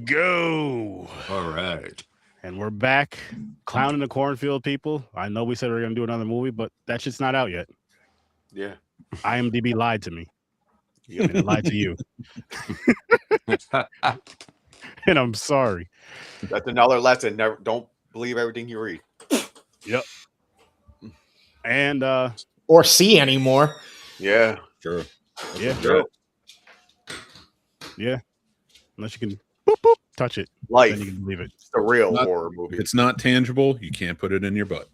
Go. All right. And we're back clowning the Cornfield people. I know we said we were going to do another movie, but that shit's not out yet. Yeah. IMDb lied to me. And it lied to you. And I'm sorry. That's another lesson. Never don't believe everything you read. Yep. And or see anymore. Yeah. Sure. Yeah. Sure. Yeah. Unless you can boop, boop, touch it. Life. Then you can believe it. It's a real horror movie. If it's not tangible, you can't put it in your butt.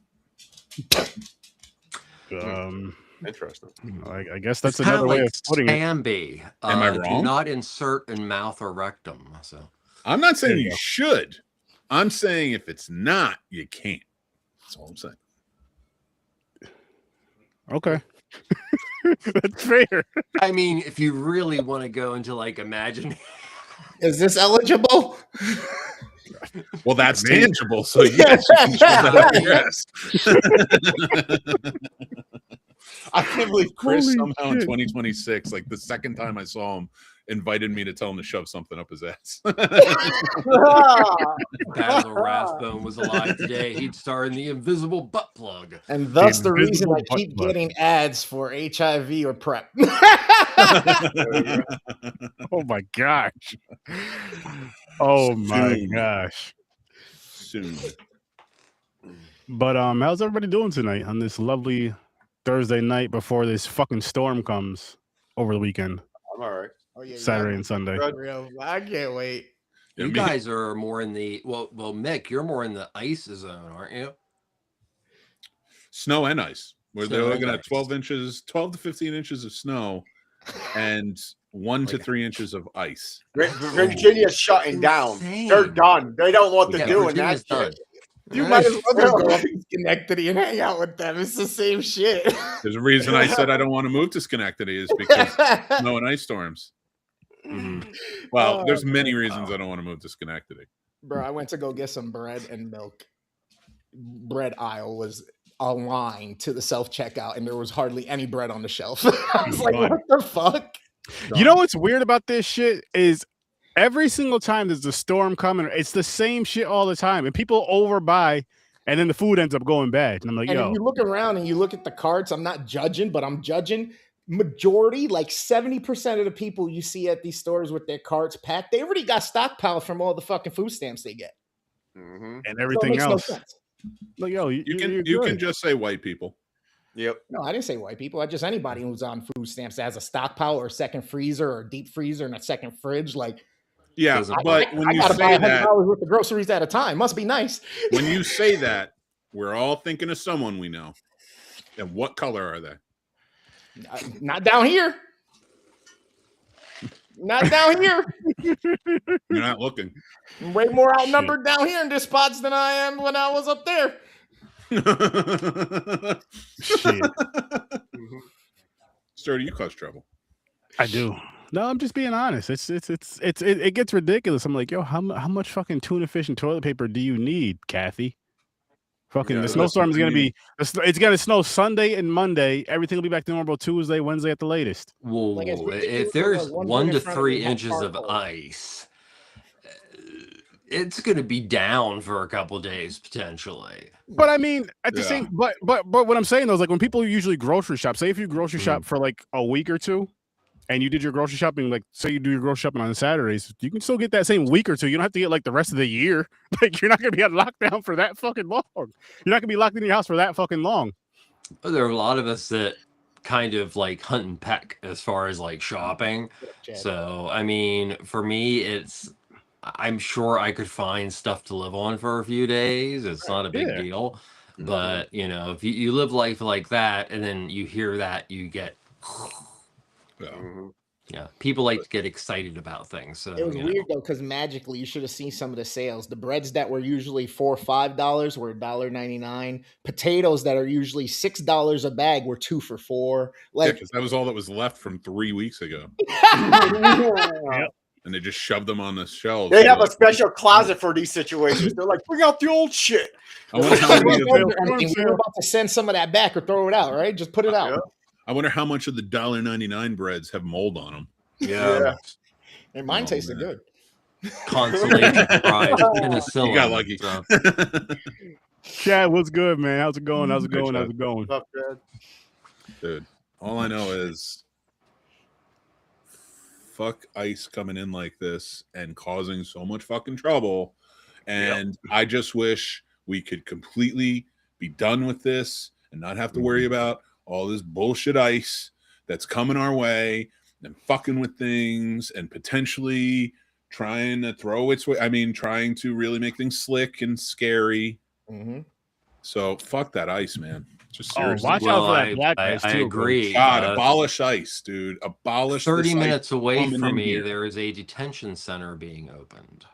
Interesting. I guess that's It's another way like of putting it. can be. Am I wrong? Do not insert in mouth or rectum. So I'm not saying There you you go. should. I'm saying if it's not, you can't. That's all I'm saying. Okay. That's fair. I mean, if you really want to go into like imagine. Is this eligible? Well, that's tangible. So yes, you can yes. I can't believe Chris Holy somehow in shit. 2026, like the second time I saw him, invited me to tell him to shove something up his ass. Basil Rathbone was alive today, he'd star in The Invisible Butt Plug. And thus the reason invisible I keep butt plug. getting ads for HIV or PrEP. Oh my gosh. Oh my Soon. gosh. Soon. But how's everybody doing tonight on this lovely Thursday night before this fucking storm comes over the weekend, I'm all right. Oh, yeah, Saturday and Sunday? real. I can't wait. Yeah, You me- guys are more in the well, Mick, you're more in the ice zone, aren't you? Snow and ice. Where Snow they're and looking at ice. 12 to 15 inches of snow and 1 to 3 inches of ice. Virginia's shutting down. Insane. They're done. They don't know what to Yeah, do in that Virginia's done. shit. You might as well just go up to Schenectady and hang out with them. It's the same shit. There's a reason I said I don't want to move to Schenectady is because snow and ice storms. Well, Oh, there's many reasons I don't want to move to Schenectady. Bro, I went to go get some bread and milk. Bread aisle was a line to the self checkout, and there was hardly any bread on the shelf. I was like, what the fuck? You know what's weird about this shit is every single time there's a storm coming, it's the same shit all the time, and people overbuy, and then the food ends up going bad. And I'm like, And yo, if you look around and you look at the carts, I'm not judging, but I'm judging majority, like 70% of the people you see at these stores with their carts packed, they already got stockpiled from all the fucking food stamps they get. and So it everything makes no else. sense. Like, yo, You can you're can good. just say white people. Yep. No, I didn't say white people. I just anybody who's on food stamps that has a stockpile or a second freezer or a deep freezer and a second fridge. Like, Yeah, Doesn't but when I you gotta buy say $100 that, worth of groceries at a time. Must be nice. when you say that, we're all thinking of someone we know. And what color are they? Not down here. Not down here. You're not looking. I'm way more outnumbered down here in this spots than I am when I was up there. Shit. Sturdy, you cause trouble. I do. No, I'm just being honest. It gets ridiculous. I'm like, yo, how much fucking tuna fish and toilet paper do you need, Kathy? Fucking Yeah, the that's snowstorm is what gonna I be. It's gonna snow Sunday and Monday. Everything will be back to normal Tuesday, Wednesday at the latest. Whoa, Like, it's ridiculous if to there's have one 1 thing to in front of 3 you and inches of charcoal. ice, it's going to be down for a couple days potentially. But I mean, at the Yeah. same, but what I'm saying though is like when people usually grocery shop. Say if you grocery shop for like a week or two, and you did your grocery shopping, like say you do your grocery shopping on Saturdays, you can still get that same week or two. You don't have to get like the rest of the year. Like you're not gonna be on lockdown for that fucking long. You're not gonna be locked in your house for that fucking long. There are a lot of us that kind of like hunt and peck as far as like shopping. So, I mean, for me, I'm sure I could find stuff to live on for a few days. It's not a big Yeah. deal. But, you know, if you live life like that and then you hear that, you get, yeah, people like to get excited about things. So, It was you know. weird though, because magically you should have seen some of the sales. The breads that were usually $4 or $5 were $1.99. Potatoes that are usually $6 a bag were 2 for $4. Yeah, Like, because that was all that was left from 3 weeks ago. And they just shoved them on the shelves. They have a special closet for these situations. They're like, bring out the old shit. I wonder how many of we the, were about to send some of that back or throw it out, right? Just put it out. I wonder how much of the $1.99 breads have mold on them. Yeah. And mine Oh, tasted man. good. consolation prize penicillin. You got lucky. So. Chad, what's good, man? How's it going? How's it Hey, going? How's Chad. it going? What's up, Chad? Dude, all I know is fuck ICE coming in like this and causing so much fucking trouble. And I just wish we could completely be done with this and not have to worry about all this bullshit ICE that's coming our way and fucking with things and potentially trying to throw its way. I mean, trying to really make things slick and scary. So fuck that ICE, man. Just seriously. Watch out for that black ice, I too, agree. God, abolish ICE, dude. Abolish 30 this minutes ICE away coming from in me, here. there is a detention center being opened.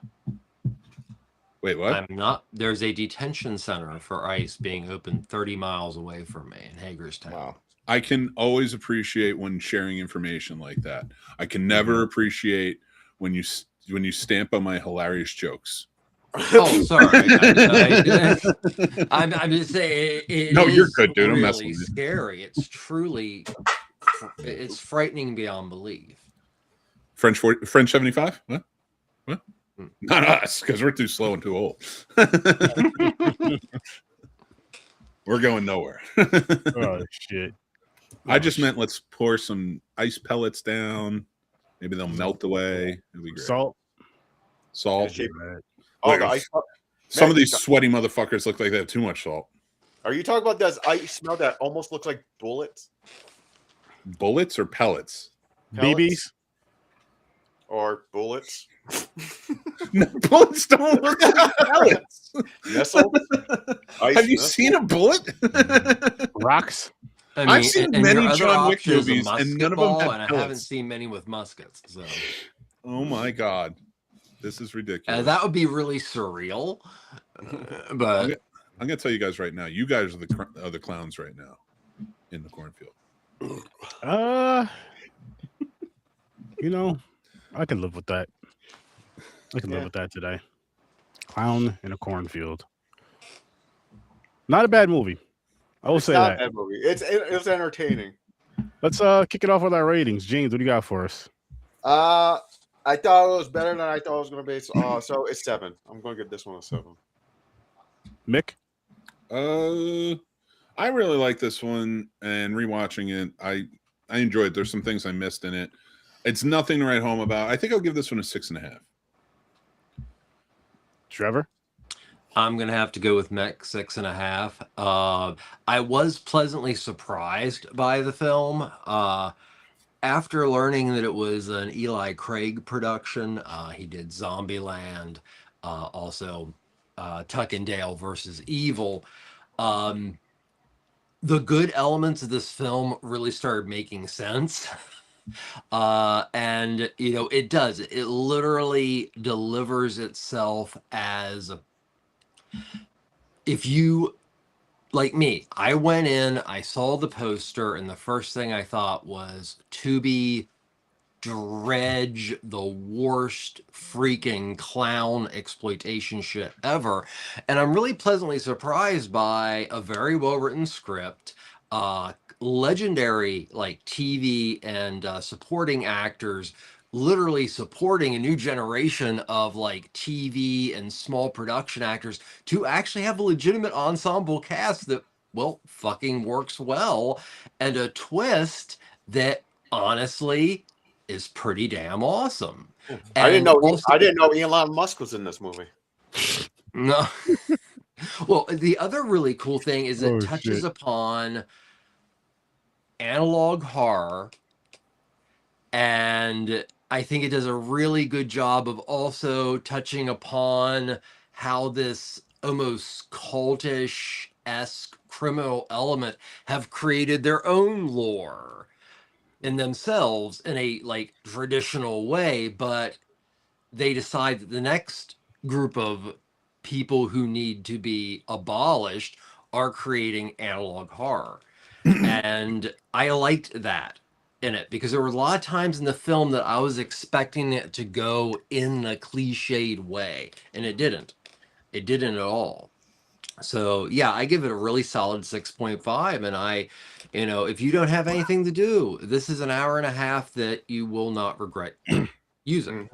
Wait, what? There's a detention center for ICE being opened 30 miles away from me in Hagerstown. Wow. I can always appreciate when sharing information like that. I can never appreciate when you stamp on my hilarious jokes. Oh, sorry. I'm just saying. No, you're good, dude. I'm messing really with you. scary. It's truly, it's frightening beyond belief. French 75? What? Not us, because we're too slow and too old. We're going nowhere. Oh shit! I just meant let's pour some ice pellets down. Maybe they'll melt away. It'll be great. Salt. Oh, the ice. Some of these sweaty motherfuckers look like they have too much salt. Are you talking about that ice smell that almost looks like bullets? Bullets or pellets? BBs. Or bullets? No, bullets don't look like pellets. Nestle? Have you seen a bullet? Rocks. I mean, I've seen and many your other John Wick option is a movies, and none of them musket have ball, and I haven't pellets. seen many with muskets. So. Oh my god, this is ridiculous. That would be really surreal. But I'm gonna tell you guys right now. You guys are the clowns right now in the cornfield. You know, I can live with that. I can live with that today. Clown in a cornfield. Not a bad movie. I will say not Oh, that. a bad movie. It was entertaining. Let's kick it off with our ratings. James, what do you got for us? I thought it was better than I thought it was going to be. So it's 7. I'm going to give this one a 7. Mick? I really like this one, and rewatching it, I enjoyed it. There's some things I missed in it. It's nothing to write home about. I think I'll give this one a 6.5. Trevor? I'm gonna have to go with Mick, 6.5. I was pleasantly surprised by the film. After learning that it was an Eli Craig production, he did Zombieland, also Tuck and Dale versus Evil. The good elements of this film really started making sense. And you know, it does. It literally delivers itself as if you like me, I went in, I saw the poster, and the first thing I thought was Tubi dredge the worst freaking clown exploitation shit ever. And I'm really pleasantly surprised by a very well-written script, legendary like TV and supporting actors, literally supporting a new generation of like TV and small production actors to actually have a legitimate ensemble cast that, well, fucking works well, and a twist that honestly is pretty damn awesome. I didn't know. Also, I didn't know Elon Musk was in this movie. no. Well, the other really cool thing is it touches upon analog horror, and I think it does a really good job of also touching upon how this almost cultish-esque criminal element have created their own lore in themselves in a like traditional way, but they decide that the next group of people who need to be abolished are creating analog horror. And I liked that in it because there were a lot of times in the film that I was expecting it to go in a cliched way, and it didn't. It didn't at all. So yeah, I give it a really solid 6.5. And I, you know, if you don't have anything to do, this is an hour and a half that you will not regret using.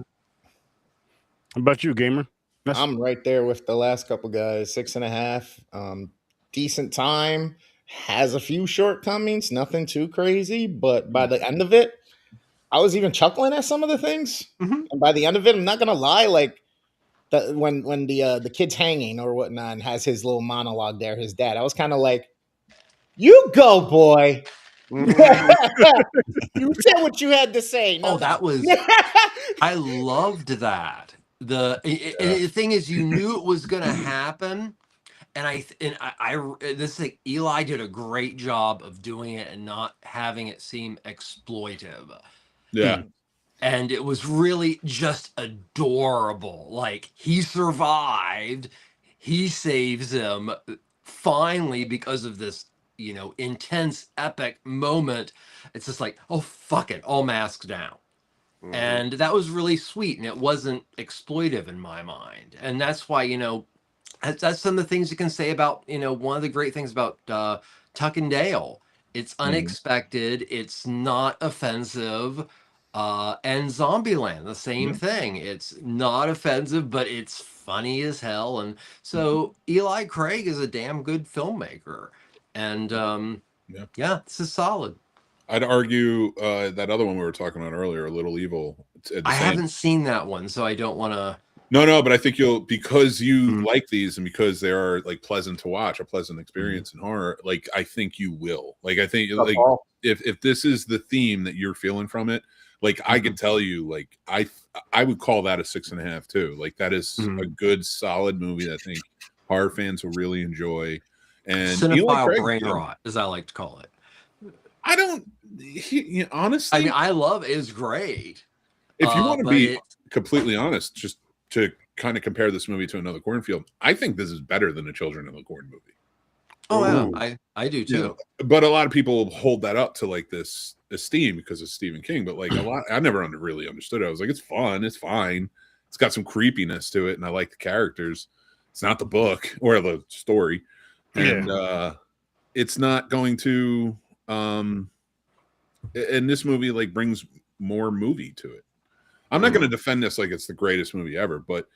How about you, gamer? I'm right there with the last couple guys. 6.5. Decent time. Has a few shortcomings. Nothing too crazy, but by the end of it, I was even chuckling at some of the things. Mhm. And by the end of it, I'm not gonna lie, like when the kid's hanging or whatnot and has his little monologue there, his dad, I was kind of like, "You go, boy." You said what you had to say. Oh, No. that was. I loved that. The thing is, you knew it was going to happen, and this thing, Eli did a great job of doing it and not having it seem exploitive. Yeah. And it was really just adorable. Like, he survived, he saves him finally because of this, intense, epic moment. It's just like, oh, fuck it, all masks down. And that was really sweet, and it wasn't exploitive in my mind. And that's why, that's some of the things you can say about, one of the great things about Tuck and Dale. It's unexpected, it's not offensive. And Zombieland, the same thing. It's not offensive, but it's funny as hell. And so Eli Craig is a damn good filmmaker. And yeah, this is solid. I'd argue that other one we were talking about earlier, Little Evil. I haven't seen that one, so I don't want to. No, but I think because you like these and because they are like pleasant to watch, a pleasant experience in horror. Like, I think you will. Like, I think like if this is the theme that you're feeling from it, like I can tell you, like I would call that a 6.5 too. Like, that is a good solid movie that I think horror fans will really enjoy. And cinephile brain rot, as I like to call it. I don't honestly. I mean, I love it. It's great. If you want to be completely honest, just to kind of compare this movie to another Cornfield, I think this is better than a Children of the Corn movie. Oh yeah, I do too. Yeah. But a lot of people hold that up to like this esteem because of Stephen King. But like I never really understood it. I was like, it's fun, it's fine, it's got some creepiness to it, and I like the characters. It's not the book or the story, and it's not going to. And this movie like brings more movie to it. I'm not going to defend this like it's the greatest movie ever, but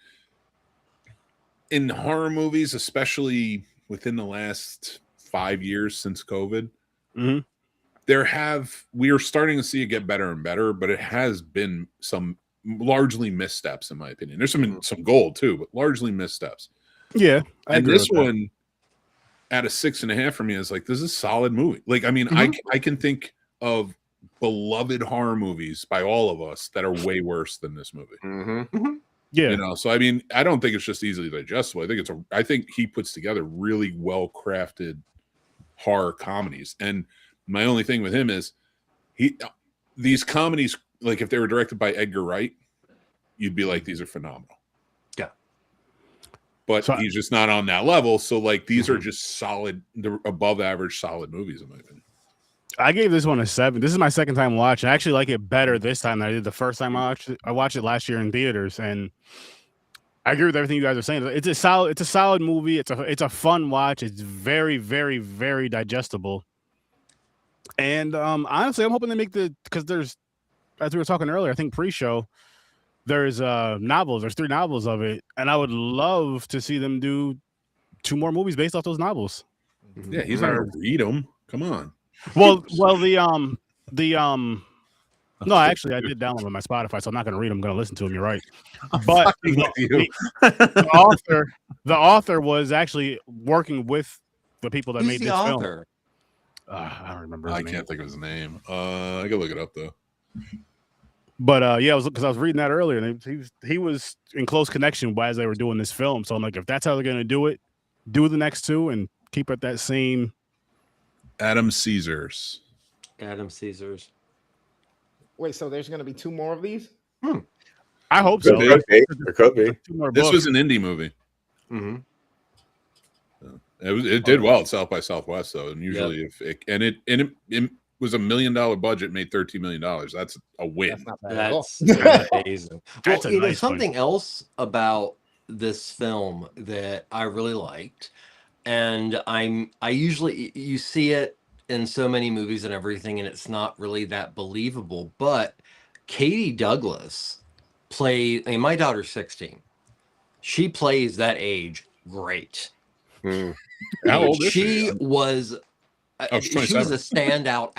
in horror movies, especially within the last 5 years since COVID, we are starting to see it get better and better, but it has been some largely missteps, in my opinion. There's some gold too, but largely missteps. Yeah. And this one at a 6.5 for me is like, this is a solid movie. Like, I mean, I can think of beloved horror movies by all of us that are way worse than this movie. Yeah. So I mean, I don't think it's just easily digestible. I think he puts together really well-crafted horror comedies. And my only thing with him is these comedies, like if they were directed by Edgar Wright, you'd be like, these are phenomenal. But he's just not on that level. So like these are just solid, above average, solid movies in my opinion. I gave this one a 7. This is my second time watching. I actually like it better this time than I did the first time I watched it. I watched it last year in theaters, and I agree with everything you guys are saying. It's a solid movie. It's a fun watch. It's very, very, very digestible. And honestly, I'm hoping they make because there's, as we were talking earlier, I think pre-show, there's novels. There's 3 novels of it, and I would love to see them do 2 more movies based off those novels. Yeah, he's not gonna read them. Come on. Well, no, actually, I did download them on my Spotify, so I'm not going to read them. I'm going to listen to them. You're right. But the author was actually working with the people that made this film. I don't remember. I can't think of his name. I can look it up though. But yeah, it was because I was reading that earlier, and he was in close connection as they were doing this film. So I'm like, if that's how they're going to do it, do the next 2 and keep it that same. Adam Cesare. Wait, so there's going to be 2 more of these? I hope so. There could be. 2 more This books. was an indie movie. It did well at South by Southwest though, and usually it was $1 million budget, made $13 million. That's a win. That's not bad at all. That's amazing. That's Well, a there's nice something else about this film that I really liked, and I usually, you see it in so many movies and everything, and it's not really that believable. But Katie Douglas played. I mean, my daughter's 16. she plays that age great. Hmm. How old is She she? was Oh, she's she was a 27. standout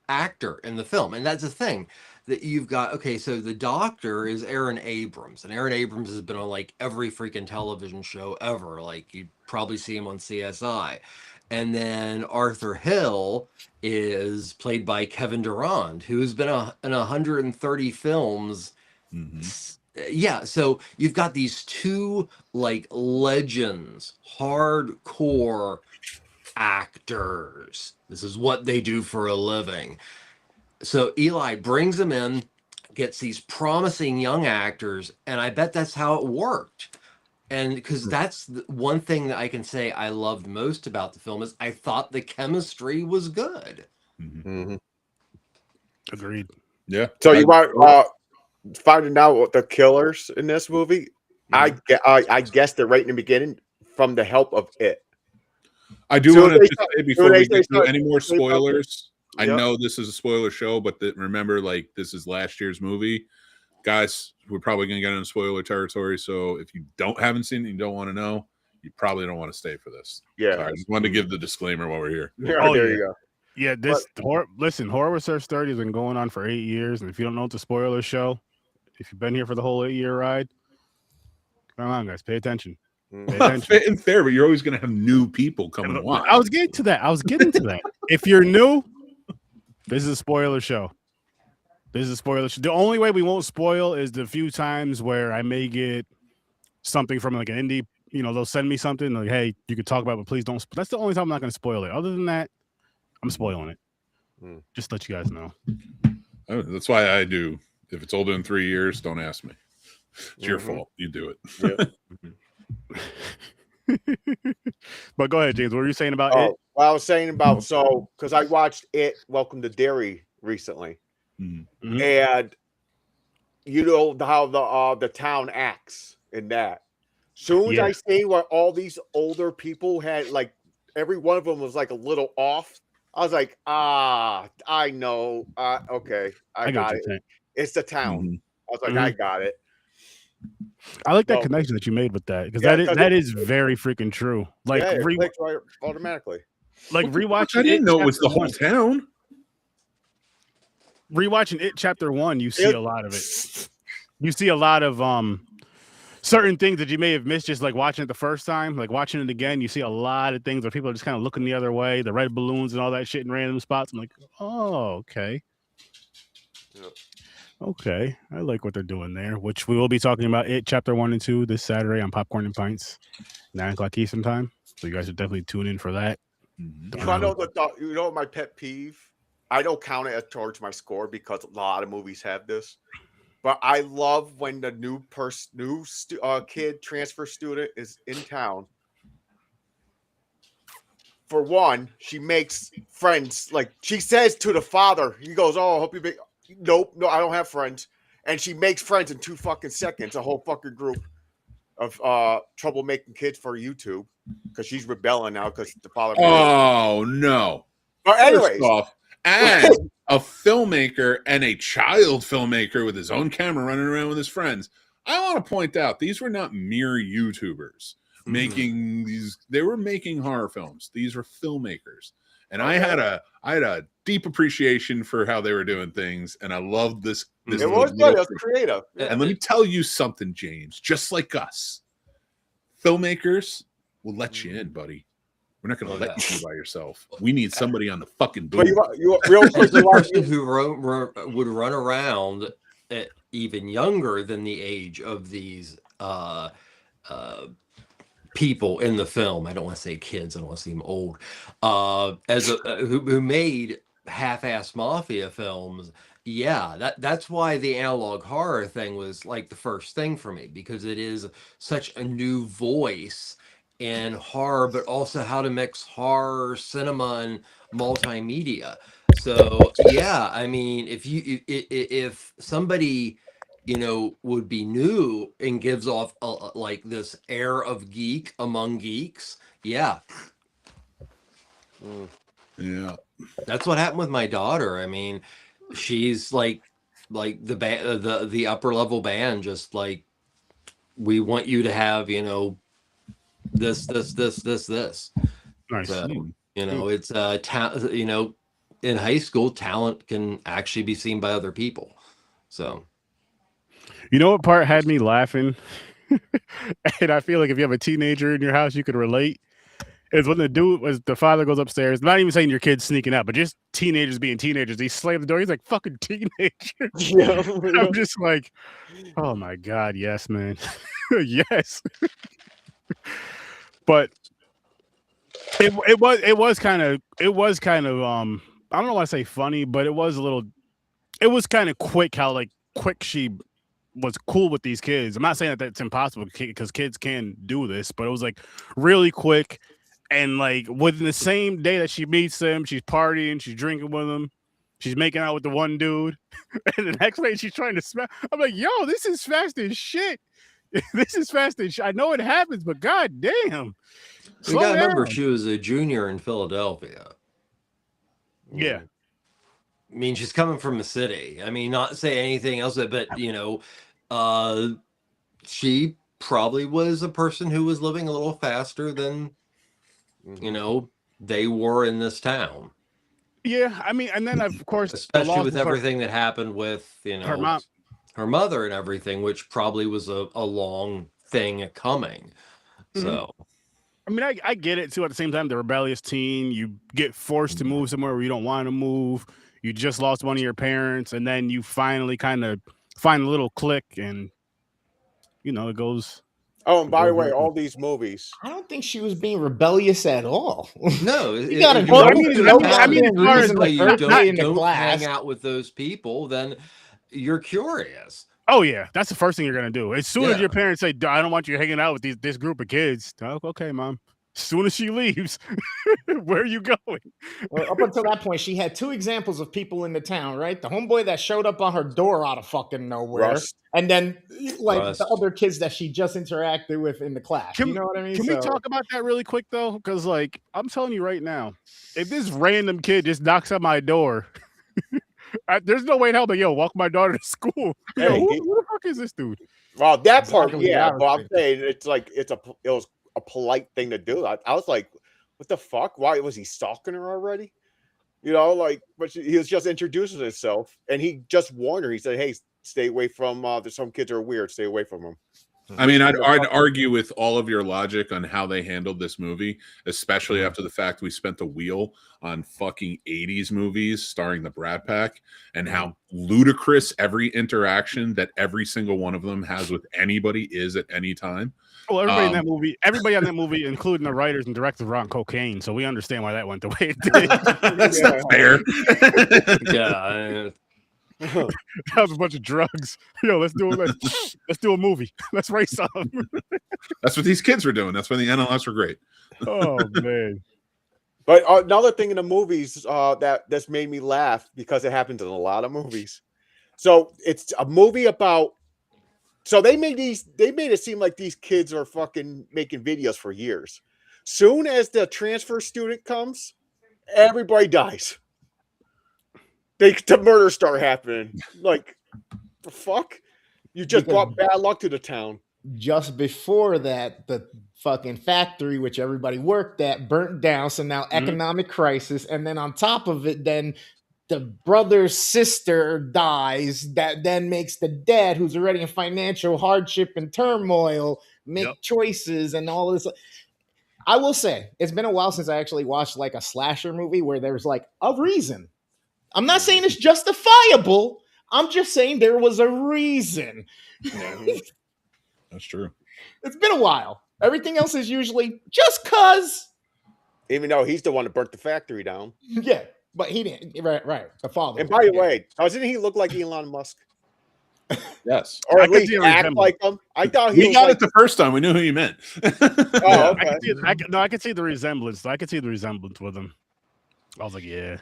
actor in the film, and that's the thing that you've got. Okay, so the doctor is Aaron Abrams, and Aaron Abrams has been on like every freaking television show ever. Like you probably see him on CSI, and then Arthur Hill is played by Kevin Durand, who's been in 130 films. Yeah, so you've got these two like legends, hardcore actors. This is what they do for a living. So Eli brings them in, gets these promising young actors, and I bet that's how it worked. And because that's one thing that I can say I loved most about the film is I thought the chemistry was good. Mm-hmm. Agreed. Yeah. So you want finding out what the killers in this movie? I guessed it right in the beginning from the help of it. I do So want to they just start- say before we get to start- any more they start- spoilers, I Yep. know this is a spoiler show, but remember, like, this is last year's movie. Guys, we're probably going to get into spoiler territory. So if you haven't seen it and you don't want to know, you probably don't want to stay for this. Yeah. Sorry, I just wanted to give the disclaimer while we're here. Yeah, Oh, there yeah. you go. Yeah, listen, Horror Research 30 has been going on for 8 years, and if you don't know it's a spoiler show, if you've been here for the whole 8-year ride, come on, guys, pay attention. Pay attention. Fit and fair, but you're always going to have new people coming to watch. I was getting to that. If you're new, this is a spoiler show. This is a spoiler show. The only way we won't spoil is the few times where I may get something from like an indie, they'll send me something like, hey, you can talk about it, but please don't. That's the only time I'm not going to spoil it. Other than that, I'm spoiling it. Just to let you guys know. Oh, that's why I do. If it's older than 3 years, don't ask me. It's your fault. You do it. But go ahead, James. What were you saying about it? Well, I was saying about because I watched it, Welcome to Derry recently, and you know how the town acts in that. Soon as I see what all these older people had, like every one of them was like a little off. I was like, I know. Okay, I got it. It's the town. I was like, I got it. I like that connection that you made with that because that is very freaking true. Like, it clicks right automatically. Like rewatching. I didn't know it was the whole town. Rewatching it, chapter 1, you see a lot of it. You see a lot of certain things that you may have missed just like watching it the first time. Like watching it again, you see a lot of things where people are just kind of looking the other way, the red balloons and all that shit in random spots. I'm like, oh, okay. Yep. Okay, I like what they're doing there, which we will be talking about it, chapter 1 and 2 this Saturday on Popcorn and Pints, 9 o'clock Eastern time. So you guys should definitely tune in for that. You know my pet peeve? I don't count it as towards my score because a lot of movies have this. But I love when the new kid transfer student is in town. For one, she makes friends. Like she says to the father, he goes, "Oh, I hope you make." Nope, no, I don't have friends. And she makes friends in 2 fucking seconds. A whole fucking group of troublemaking kids for YouTube because she's rebelling now because the father. Oh no! But anyways, first off, as a filmmaker and a child filmmaker with his own camera running around with his friends, I want to point out these were not mere YouTubers making these. They were making horror films. These were filmmakers. And I had a deep appreciation for how they were doing things, and I loved this. It was good. It was creative. And let me tell you something, James. Just like us, filmmakers will let you in, buddy. We're not going to let you be by yourself. We need somebody on the fucking booth. As a person who would run around at even younger than the age of these people in the film. I don't want to say kids. I don't want to seem old. Who made half-ass mafia films. Yeah, that's why the analog horror thing was like the first thing for me, because it is such a new voice in horror, but also how to mix horror, cinema, and multimedia. So yeah, I mean, if somebody would be new and gives off like this air of geek among geeks, yeah. Yeah, that's what happened with my daughter. I mean, she's like the upper level band just like we want you to have, this. Nice. So, it's in high school, talent can actually be seen by other people. So, You know what part had me laughing? And I feel like if you have a teenager in your house, you could relate. Is when the father goes upstairs, not even saying your kid's sneaking out, but just teenagers being teenagers. He slammed the door. He's like, fucking teenager. Yeah. I'm just like, oh my God, yes, man. Yes. But it was kind of I don't know why I say funny, but it was kind of quick how quick she was cool with these kids. I'm not saying that that's impossible because kids can do this, but it was like really quick. And like within the same day that she meets them, she's partying, she's drinking with them, she's making out with the one dude, and the next day she's trying to smash. I'm like, yo, this is fast as shit. This is fast as shit. I know it happens, but god damn. You gotta remember, she was a junior in Philadelphia. Yeah. I mean, she's coming from a city. I mean, not to say anything else, but she probably was a person who was living a little faster than they were in this town. Yeah, I mean, and then of course, especially with everything that happened with her mom, her mother, and everything, which probably was a long thing coming. So, I mean, I get it too. At the same time, the rebellious teen, you get forced to move somewhere where you don't want to move. You just lost one of your parents, and then you finally kind of find a little click, and it goes. Oh, and by the way, all these movies. I don't think she was being rebellious at all. No, you gotta. I mean, as far as like you don't hang out with those people, then you're curious. Oh yeah, that's the first thing you're gonna do. As soon as your parents say, "I don't want you hanging out with this group of kids," oh, okay, mom. As soon as she leaves, where are you going? Well, up until that point, she had 2 examples of people in the town, right? The homeboy that showed up on her door out of fucking nowhere, and then the other kids that she just interacted with in the class. You know what I mean? Can we talk about that really quick though? Because I'm telling you right now, if this random kid just knocks on my door, there's no way in hell that walk my daughter to school. Hey, who the fuck is this dude? Well, that part, yeah, but I'm saying it was a polite thing to do. I was like, what the fuck? Why was he stalking her already? But he was just introducing himself, and he just warned her. He said, "Hey, stay away from. There's some kids are weird. Stay away from them." I mean, I'd argue with all of your logic on how they handled this movie, especially after the fact we spent the wheel on fucking 80s movies starring the Brat Pack, and how ludicrous every interaction that every single one of them has with anybody is at any time. Well, everybody on that movie, including the writers and directors, were on cocaine, so we understand why that went the way it did. That's not fair. Yeah. That was a bunch of drugs. Let's do a movie. Let's write something. That's what these kids were doing. That's when the NLS were great. Oh man. But another thing in the movies that's made me laugh, because it happens in a lot of movies. So it's a movie about. So they made it seem like these kids are fucking making videos for years. Soon as the transfer student comes, everybody dies. The murders start happening. Like, the fuck? You just brought bad luck to the town. Just before that, the fucking factory, which everybody worked at, burnt down. So now economic crisis. And then on top of it, then the brother's sister dies. That then makes the dad, who's already in financial hardship and turmoil, make choices and all this. I will say, it's been a while since I actually watched a slasher movie where there's a reason. I'm not saying it's justifiable. I'm just saying there was a reason. That's true. It's been a while. Everything else is usually just cuz. Even though he's the one that burnt the factory down. Yeah, but he didn't. Right. The father. And by the way, doesn't he look like Elon Musk? Yes. Or at least act like him. I thought we got it the first time. We knew who you meant. Oh, okay. I could see the resemblance. I could see the resemblance with him. I was like, yeah.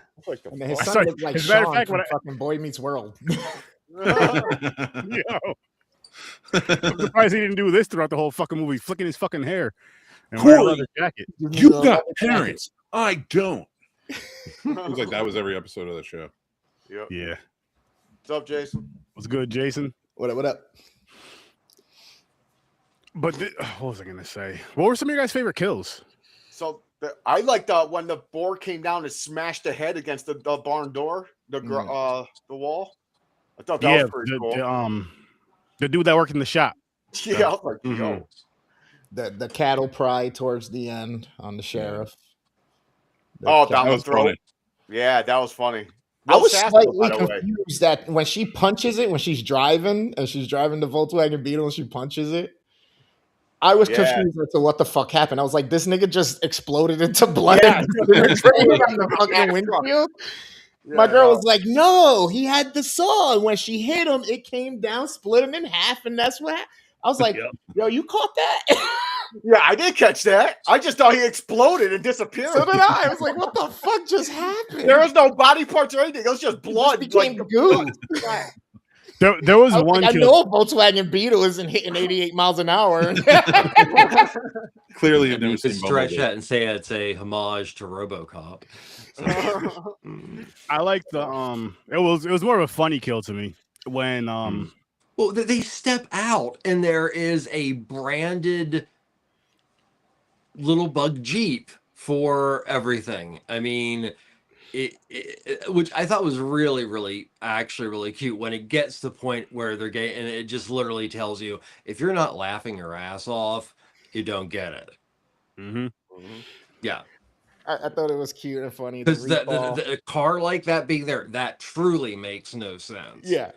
And his son looked like Sean from fucking Boy Meets World. I'm surprised he didn't do this throughout the whole fucking movie, flicking his fucking hair and wearing a leather jacket. You got parents. I don't. It was like that was every episode of the show. Yep. Yeah. What's up, Jason? What's good, Jason? What up? But what was I gonna say? What were some of your guys' favorite kills? So I liked when the boar came down and smashed the head against the barn door, the wall. I thought that was pretty cool. The dude that worked in the shop. Yeah, I was like, yo. The cattle pry towards the end on the sheriff. Down the throat. Funny. Yeah, that was funny. I was slightly confused that when she punches it, when she's driving the Volkswagen Beetle and she punches it, I was confused as to what the fuck happened. I was like, this nigga just exploded into blood on the fucking windshield. Yeah, my girl was like, no, he had the saw. And when she hit him, it came down, split him in half, and that's what I was like, yo, you caught that? Yeah, I did catch that. I just thought he exploded and disappeared. So did I. I was like, what the fuck just happened? There was no body parts or anything. It was just blood. It became goo. There was one. I know a Volkswagen Beetle isn't hitting 88 miles an hour. Clearly, you could stretch that and say it's a homage to RoboCop. I like the It was more of a funny kill to me when Well, they step out and there is a branded little bug Jeep for everything. I mean, which I thought was really cute when it gets to the point where they're gay, and it just literally tells you if you're not laughing your ass off, you don't get it. Yeah. I thought it was cute and funny because the car like that being there, that truly makes no sense. Yeah.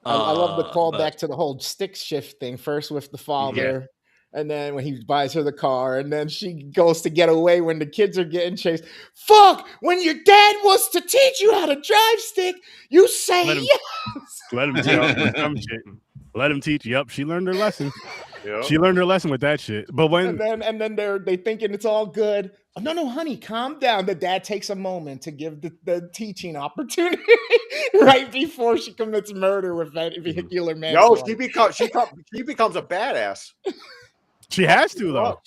I love the callback to the whole stick shift thing. First with the father, and then when he buys her the car, and then she goes to get away when the kids are getting chased. Fuck! When your dad wants to teach you how to drive stick, you say yes. Let him teach. Let him teach. Yep, she learned her lesson. Yep. She learned her lesson with that shit. But when and then they thinking it's all good. Oh, no, honey, calm down. The dad takes a moment to give the teaching opportunity right before she commits murder with vehicular manslaughter. No, she becomes a badass. She has to though.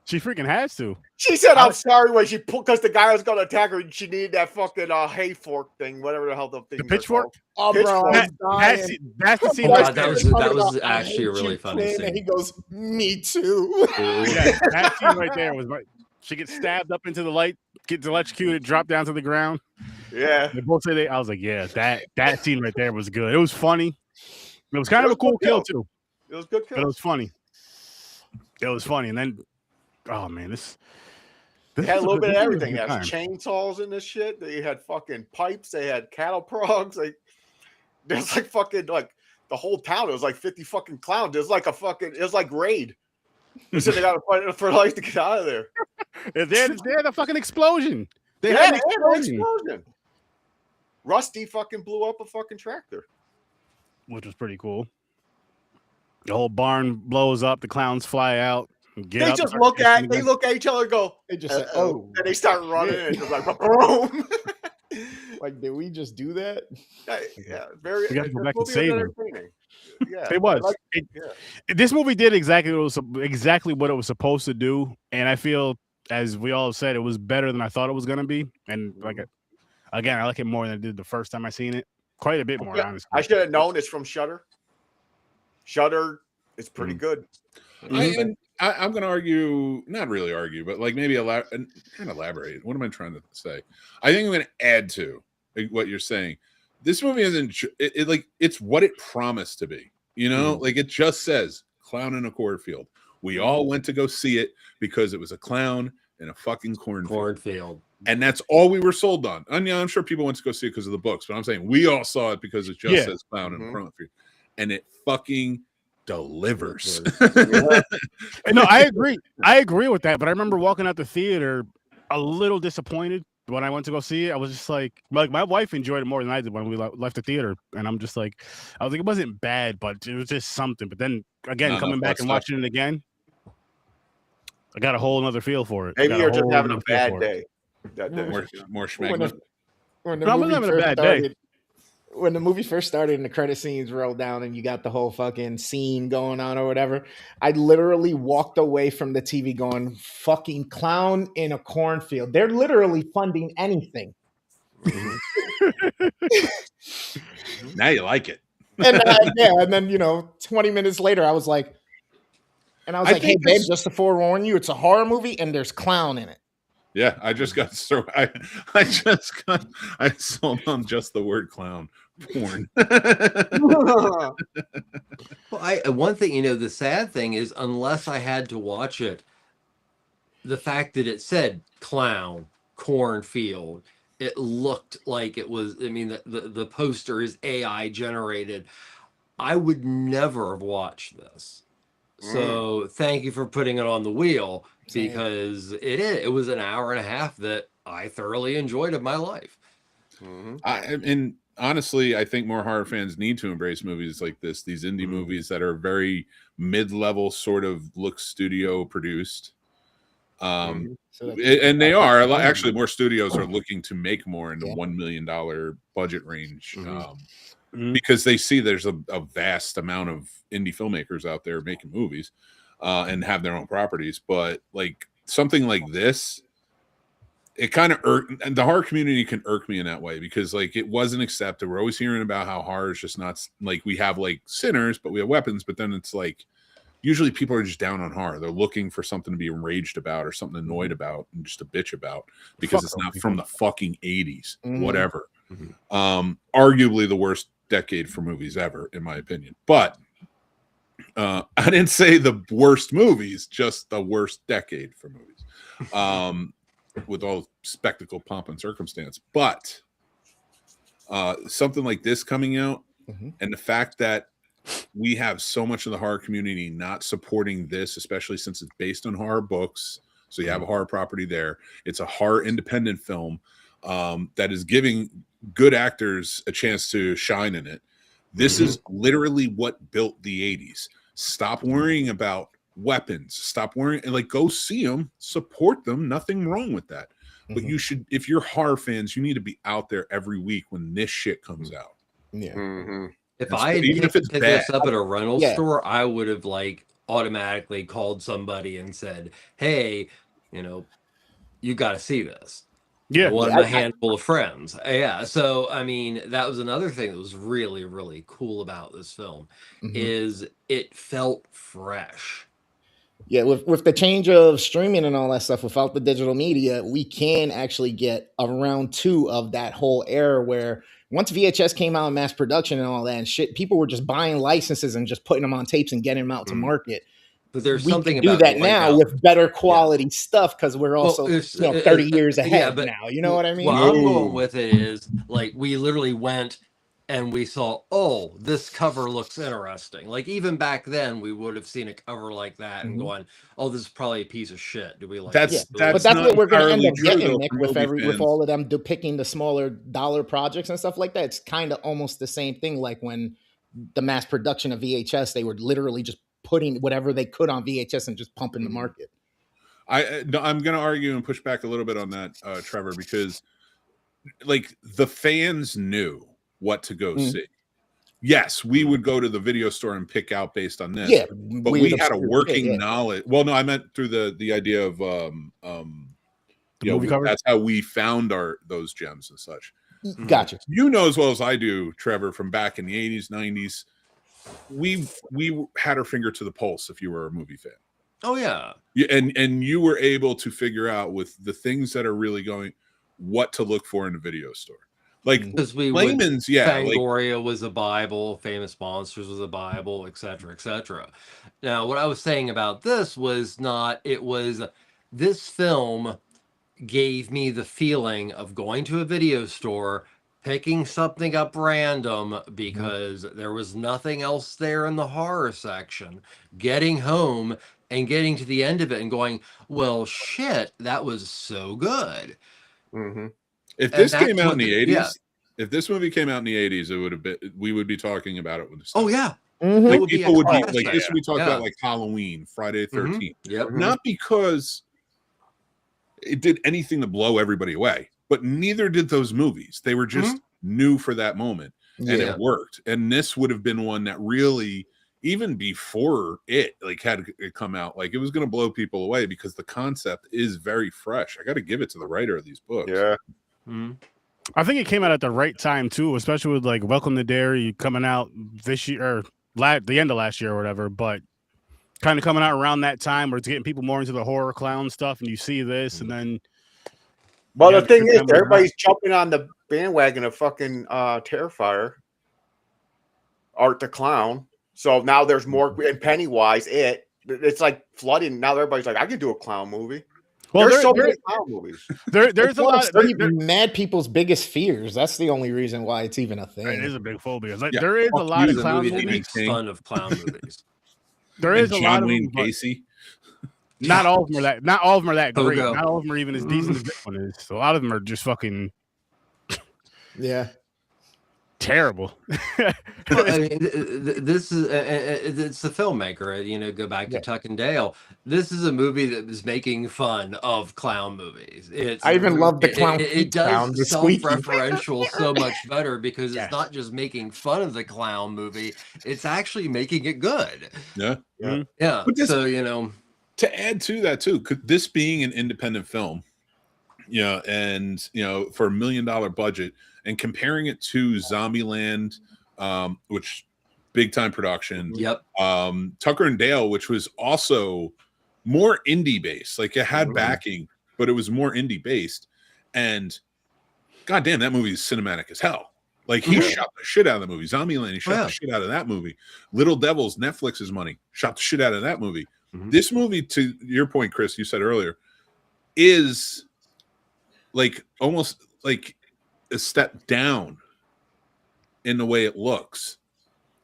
She freaking has to. She said, "I'm sorry" when she because the guy was going to attack her. And she needed that fucking hay fork thing, whatever the hell the thing. The pitchfork. Oh, bro, that's the scene. That was actually a really funny scene. And he goes, "Me too." Yeah, that scene right there was. She gets stabbed up into the light, gets electrocuted, dropped down to the ground. Yeah, they both say I was like, yeah, that scene right there was good. It was funny. It was kind of a cool kill too. It was good kill. But it was funny. It was funny, and then, oh man, this had a little bit of everything. They had chainsaws in this shit. They had fucking pipes. They had cattle progs. There's like fucking like the whole town. It was like 50 fucking clowns. It was like it was like raid. They said they got to fight for life to get out of there. They had a fucking explosion. They had an explosion. Rusty fucking blew up a fucking tractor, which was pretty cool. The whole barn blows up. The clowns fly out. They just look at each other and go. They just say, "Oh," and they start running. And it's like boom. Like, did we just do that? Yeah, very. We got to go back and save them. Yeah, it was. This movie did exactly what it was supposed to do, and I feel, as we all have said, it was better than I thought it was going to be. And again, I like it more than I did the first time I seen it. Quite a bit more, honestly. I should have known it's from Shudder. Shudder is pretty good. I'm going to argue, not really argue, but like maybe kind of elaborate. What am I trying to say? I think I'm going to add to what you're saying. This movie isn't it's what it promised to be. You know, like it just says clown in a cornfield. We all went to go see it because it was a clown in a fucking cornfield. And that's all we were sold on. And I'm sure people went to go see it because of the books, but I'm saying we all saw it because it just says clown in a cornfield. And it fucking delivers. No, I agree with that. But I remember walking out the theater a little disappointed when I went to go see it. I was just like my wife enjoyed it more than I did when we left the theater, and I'm just like, I was like, it wasn't bad, but it was just something. But then again, coming back and watching it again, I got a whole another feel for it. Maybe you're just having a bad day. More schmegma. I'm having a bad day. When the movie first started and the credit scenes rolled down and you got the whole fucking scene going on or whatever, I literally walked away from the TV going, fucking clown in a cornfield. They're literally funding anything. Now you like it. And and then 20 minutes later, I was like, And I was I like, hey, think babe, this- just to forewarn you, it's a horror movie and there's clown in it. Yeah, I just got so I sold on just the word clown porn. Well, one thing, the sad thing is, unless I had to watch it, the fact that it said clown, cornfield, it looked like it was, I mean, the poster is AI generated. I would never have watched this. So thank you for putting it on the wheel, because it was an hour and a half that I thoroughly enjoyed of my life. And honestly, I think more horror fans need to embrace movies like this, these indie movies that are very mid-level, sort of look studio produced. And they are actually, more studios are looking to make more in the $1 million budget range. Because they see there's a vast amount of indie filmmakers out there making movies and have their own properties. But like something like this, it kind of and the horror community can irk me in that way, because like it wasn't accepted. We're always hearing about how horror is just not like, we have like sinners, but we have weapons. But then it's like, usually people are just down on horror. They're looking for something to be enraged about or something annoyed about and just a bitch about, because it's not from the fucking 80s, whatever. Arguably the worst decade for movies ever, in my opinion. But I didn't say the worst movies, just the worst decade for movies, with all spectacle, pomp, and circumstance. But something like this coming out, and the fact that we have so much of the horror community not supporting this, especially since it's based on horror books, so you have a horror property there. It's a horror independent film that is giving good actors a chance to shine in it. This is literally what built the 80s. Stop worrying about weapons. Stop worrying, and like, go see them, support them. Nothing wrong with that. But you should, if you're horror fans, you need to be out there every week when this shit comes out. If I had picked this up at a rental store, I would have like automatically called somebody and said, hey, you got to see this. Yeah. One of my handful of friends. Yeah. So, I mean, that was another thing that was really, really cool about this film, is it felt fresh. Yeah, with the change of streaming and all that stuff, without the digital media, we can actually get a round 2 of that whole era where once VHS came out in mass production and all that and shit, people were just buying licenses and just putting them on tapes and getting them out to market. But there's we something can do about that now with better quality stuff, because we're also 30 years ahead now. You know what I mean? What I'm going with it is, like, we literally went and we saw, oh, this cover looks interesting. Like, even back then, we would have seen a cover like that and going, oh, this is probably a piece of shit. Do we like that's but that's what we're going to end up getting, Nick, with with all of them depicting the smaller dollar projects and stuff like that. It's kind of almost the same thing, like when the mass production of VHS, they were literally just putting whatever they could on VHS and just pumping the market. I'm going to argue and push back a little bit on that, Trevor, because like the fans knew what to go see. Yes, we would go to the video store and pick out based on this. Yeah, but we had a working knowledge. Well, no, I meant through the idea of movie cover? That's how we found those gems and such. Gotcha. You know as well as I do, Trevor, from back in the 80s, 90s, we had our finger to the pulse if you were a movie fan. Oh yeah. And you were able to figure out with the things that are really going, what to look for in a video store. Like Layman's, Fangoria was a Bible, Famous Monsters was a Bible, etc., etc. Now, what I was saying about this was this film gave me the feeling of going to a video store, picking something up random because there was nothing else there in the horror section, getting home and getting to the end of it and going, well, shit, that was so good. If this came out in the 80s, if this movie came out in the 80s, it would have been, we would be talking about it when this. Oh yeah. Like people would be like, this would be talking about like Halloween, Friday the 13th. Yep. Not because it did anything to blow everybody away, but neither did those movies. They were just new for that moment, and it worked. And this would have been one that really, even before it like had it come out, like it was going to blow people away because the concept is very fresh. I got to give it to the writer of these books. Yeah. I think it came out at the right time too, especially with like Welcome to Derry coming out this year or the end of last year or whatever. But kind of coming out around that time where it's getting people more into the horror clown stuff, and you see this, and then. Well, the thing is, everybody's jumping on the bandwagon of fucking Terrifier, Art the Clown. So now there's more, and Pennywise, it's like flooding. Now everybody's like, I can do a clown movie. Well, there's so many clown movies. There's a lot of mad people's biggest fears. That's the only reason why it's even a thing. It is a big phobia. Like, there is a lot of clown movies. Makes fun of clown movies. There is a lot of Wayne Casey. Not all of them are that. Not all of them are that great. Not all of them are even as decent as this one is. So a lot of them are just fucking. Yeah. Terrible. Well, I mean, this is it's the filmmaker. Go back to Tuck and Dale. This is a movie that is making fun of clown movies. I even love the clown. It does self-referential so much better because it's not just making fun of the clown movie; it's actually making it good. Yeah, yeah. But this, so to add to that too, this being an independent film, and for $1 million budget. And comparing it to Zombieland, which big time production. Yep. Tucker and Dale, which was also more indie based. Like it had backing, but it was more indie based. And goddamn, that movie is cinematic as hell. Like he shot the shit out of the movie. Zombieland, he shot the shit out of that movie. Little Devils, Netflix's money, shot the shit out of that movie. This movie, to your point, Chris, you said earlier, is like almost like a step down in the way it looks,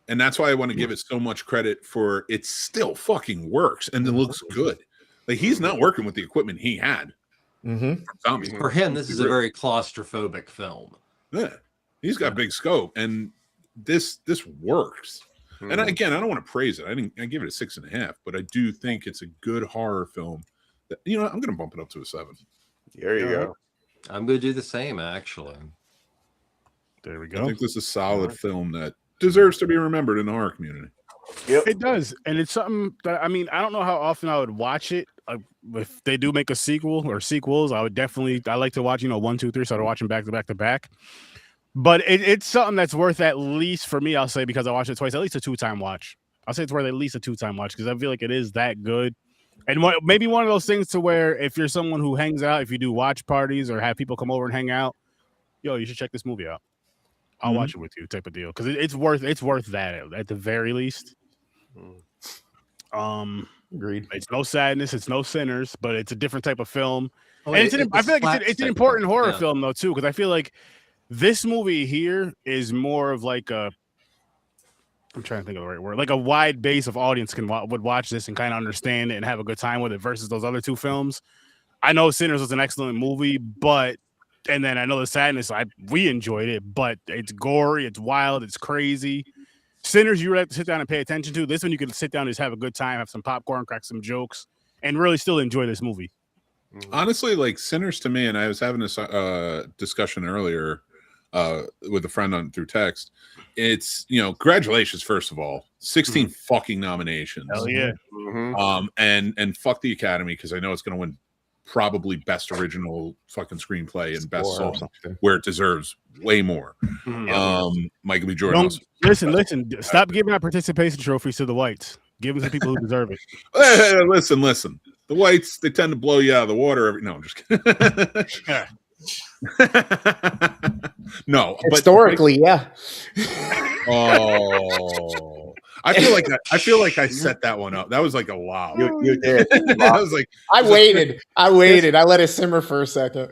and that's why I want to give it so much credit for it still fucking works and it looks good. Like he's not working with the equipment he had. For him, this is a very claustrophobic film. Yeah, he's got big scope, and this works. And again, I don't want to praise it. I give it a 6.5, but I do think it's a good horror film. That, I'm going to bump it up to a 7. There you go. I'm going to do the same, actually. There we go. I think this is a solid film that deserves to be remembered in the horror community. Yep. It does. And it's something that, I don't know how often I would watch it. If they do make a sequel or sequels, I like to watch, 1, 2, 3, so I'd watch them back to back to back. But it's something that's worth, at least for me, I'll say, because I watched it twice, at least a 2-time watch. I'll say it's worth at least a 2-time watch because I feel like it is that good. And maybe one of those things to where if you're someone who hangs out, if you do watch parties or have people come over and hang out, you should check this movie out. I'll watch it with you, type of deal, because it's worth that at the very least. Agreed. It's no sadness, it's no sinners, but it's a different type of film. And I feel like it's an important horror film though too, because I feel like this movie here is more of like I'm trying to think of the right word, like a wide base of audience would watch this and kind of understand it and have a good time with it versus those other two films. I know Sinners was an excellent movie, and then I know The Sadness, we enjoyed it, but it's gory, it's wild, it's crazy. Sinners, you really have to sit down and pay attention to. This one, you can sit down and just have a good time, have some popcorn, crack some jokes, and really still enjoy this movie. Honestly, like Sinners to me, and I was having this discussion earlier with a friend through text. It's, congratulations, first of all, 16 fucking nominations. Hell yeah. And fuck the Academy, because I know it's going to win probably best original fucking screenplay and best song, where it deserves way more. Michael B. Jordan. Listen. Stop giving out participation trophies to the whites. Give them to people who deserve it. Hey, listen. The whites, they tend to blow you out of the water. No, I'm just kidding. No, historically, yeah. Oh, I feel like I set that one up. That was like a lob. You did. I was like, I waited. I let it simmer for a second.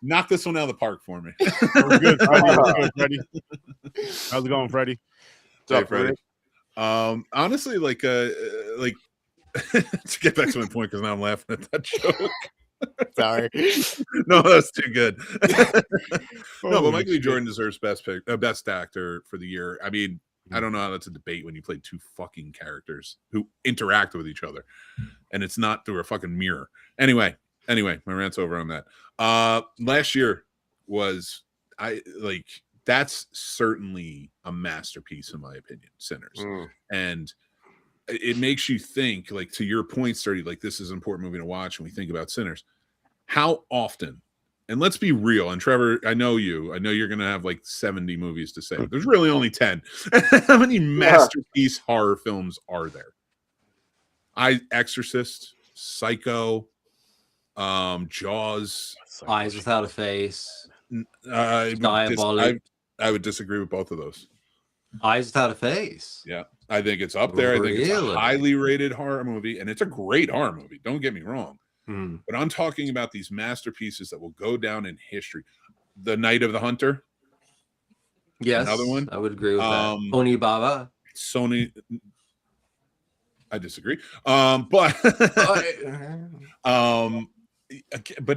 Knock this one out of the park for me. We're good, Freddie. How's it going, Freddie? Hey, Freddie. Honestly, to get back to my point, because now I'm laughing at that joke. Sorry. No, that's too good. No, but Michael B. Jordan deserves best actor for the year. I mean, I don't know how that's a debate when you play two fucking characters who interact with each other, and it's not through a fucking mirror. Anyway, my rant's over on that. Last year was that's certainly a masterpiece in my opinion, Sinners. And it makes you think, like, to your point, Sturdy, like, this is an important movie to watch, and we think about Sinners. How often, and let's be real, and Trevor, I know you're going to have like 70 movies to say, but there's really only 10. How many masterpiece horror films are there? Exorcist, Psycho, Jaws, Eyes Without a Face, I Diabolic. would disagree with both of those. Eyes Without a Face. Yeah, I think it's up there. I think it's a Really? highly rated horror movie, and it's a great horror movie. Don't get me wrong. Hmm. But I'm talking about these masterpieces that will go down in history. The Night of the Hunter. Yes, Another one. I would agree with that. Onibaba. Sony. I disagree. But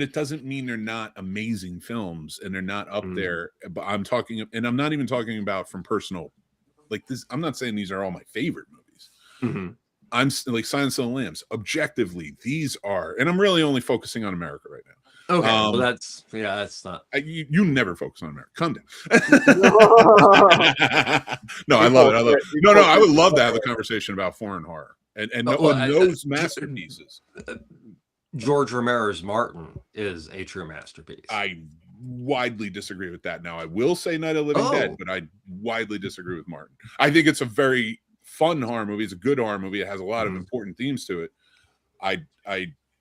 it doesn't mean they're not amazing films and they're not up there. But I'm talking, and I'm not even talking about from personal, like this. I'm not saying these are all my favorite movies. Mm-hmm. I'm like Silence of the Lambs. Objectively, these are, and I'm really only focusing on America right now. Okay, well that's not. You never focus on America. Calm down. No, I love it. I love it. No, I would love to have a conversation about foreign horror and those masterpieces. George Romero's Martin is a true masterpiece. I widely disagree with that. Now, I will say Night of the Living Dead, but I widely disagree with Martin. I think it's a very fun horror movie. It's a good horror movie. It has a lot of important themes to it. I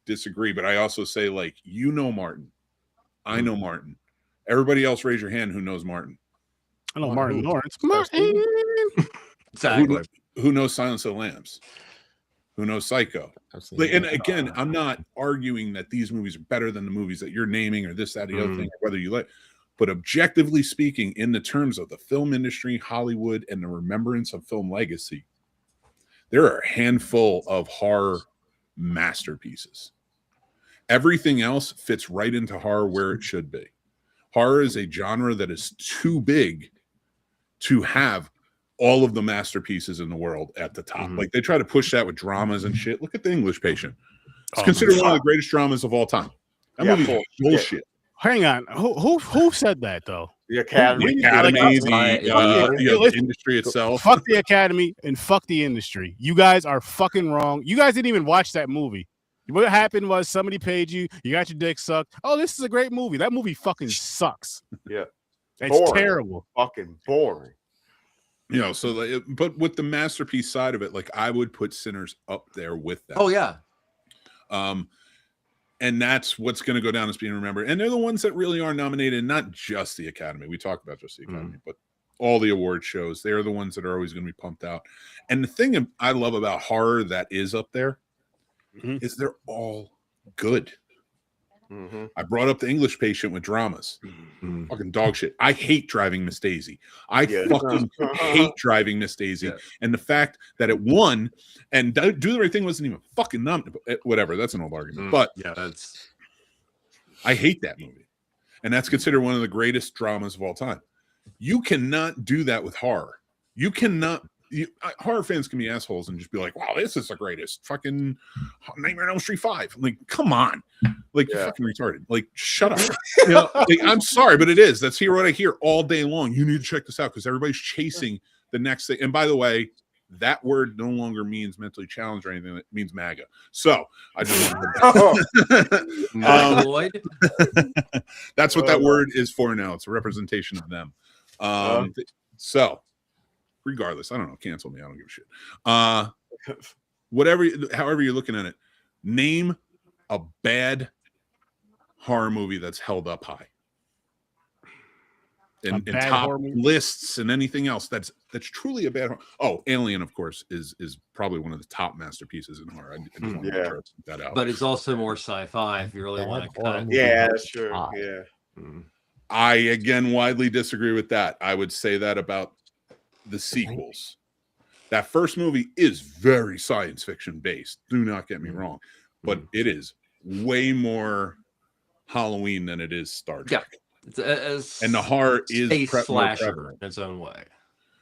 disagree, but I also say, like, Martin. I know Martin. Everybody else raise your hand who knows Martin. I know Martin Lawrence. Martin. Exactly. Who knows Silence of the Lambs? Who knows Psycho? Like, and again, I'm not arguing that these movies are better than the movies that you're naming or this, that, the other thing, or whether you like. But objectively speaking, in the terms of the film industry, Hollywood, and the remembrance of film legacy, there are a handful of horror masterpieces. Everything else fits right into horror where it should be. Horror is a genre that is too big to have all of the masterpieces in the world at the top. Like, they try to push that with dramas and shit. Look at The English Patient. It's considered one of the greatest dramas of all time. That movie is bullshit. Hang on. Who said that though? The Academy. The industry itself. Fuck the Academy and fuck the industry. You guys are fucking wrong. You guys didn't even watch that movie. What happened was somebody paid you. You got your dick sucked. Oh, this is a great movie. That movie fucking sucks. Yeah, it's boring. terrible. Fucking boring. So like, but with the masterpiece side of it, like, I would put Sinners up there with that. Oh yeah. And that's what's going to go down as being remembered. And they're the ones that really are nominated, not just the Academy. We talk about just the Academy, but all the award shows. They're the ones that are always going to be pumped out. And the thing I love about horror that is up there is they're all good. I brought up The English Patient with dramas. Fucking dog shit. I hate Driving Miss Daisy. I fucking hate Driving Miss Daisy. Yeah. And the fact that it won and Do the Right Thing wasn't even fucking nominated. Whatever. That's an old argument. But yeah, I hate that movie. And that's considered one of the greatest dramas of all time. You cannot do that with horror. You cannot. Horror fans can be assholes and just be like, wow, this is the greatest fucking Nightmare on Elm Street 5. Like, come on. Like, you're fucking retarded. Like, shut up. Like, I'm sorry, but it is. That's what I hear all day long. You need to check this out because everybody's chasing the next thing. And by the way, that word no longer means mentally challenged or anything. It means MAGA. So I just that's what that word is for now. It's a representation of them. So regardless, I don't know, cancel me. I don't give a shit. However you're looking at it, name a bad horror movie that's held up high in top lists and anything else that's truly a bad horror. Oh, Alien, of course, is probably one of the top masterpieces in horror. I just want to try to put that out. But it's also more sci-fi if you really want to cut. Yeah, that's true. Yeah. I again widely disagree with that. I would say that about the sequels. That first movie is very science fiction based. Do not get me wrong, but it is way more Halloween than it is Star Trek. Yeah. And the horror is a slasher in its own way.